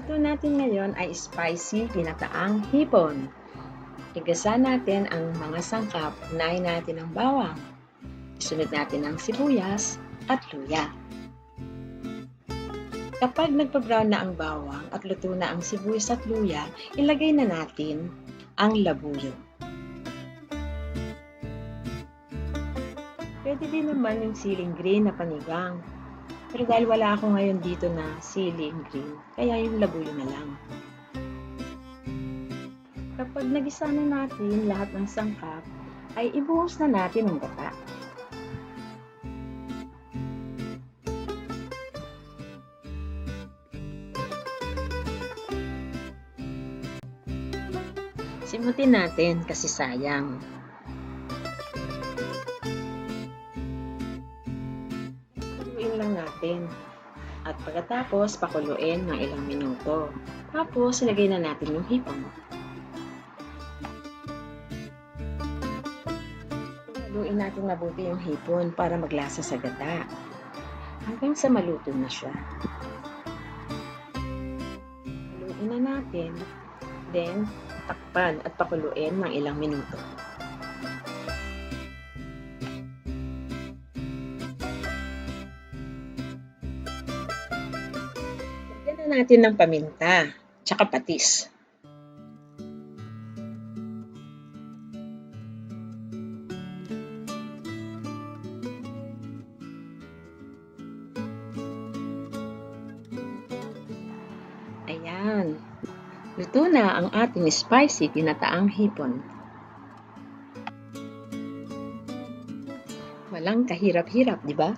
Luto natin ngayon ay spicy ginataang hipon. Igasa natin ang mga sangkap. Unahin natin ang bawang. Isunod natin ang sibuyas at luya. Kapag nagpa-brown na ang bawang at luto na ang sibuyas at luya, ilagay na natin ang labuyo. Pwede din naman yung siling green na panigang. Pero dahil wala ako ngayon dito na siling green, kaya yung labuyo na lang. Kapag nagisa na natin lahat ng sangkap, ay ibuhos na natin ang gata. Simutin natin kasi sayang. Pakuluin lang natin. At pagkatapos, pakuluin ng ilang minuto. Tapos, ilagay na natin yung hipon. Haluin natin mabuti yung hipon para maglasa sa gata. Hanggang sa maluto na siya. Haluin na natin. Then, takpan at pakuluin ng ilang minuto. Lagyan na natin ng paminta, tsaka patis. Ayan. Luto na ang ating spicy ginataang hipon. Walang kahirap-hirap, di ba?